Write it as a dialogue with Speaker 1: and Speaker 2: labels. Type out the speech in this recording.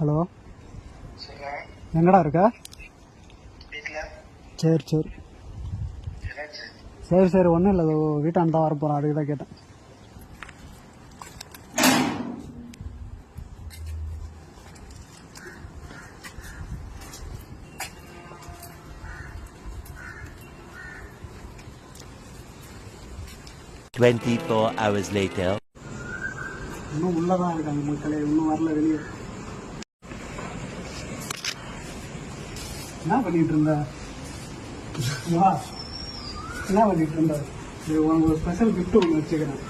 Speaker 1: Hello, எங்கடா இருக்க? சரி சரி சரி சரி ஒன்றும் இல்லை, வீட்டாண்ட தான் வரப்போகிறேன், அதுக்கு தான் கேட்டேன்.
Speaker 2: hours later.
Speaker 1: இன்னும் உள்ளதான் இருக்காங்க மக்களே, இன்னும் வரல வெளியே. என்ன பண்ணிட்டு இருந்த? வா, என்ன பண்ணிட்டு இருந்த? உனக்கு ஒரு ஸ்பெஷல் கிஃப்ட் ஒன்று வச்சுக்கிறேன்.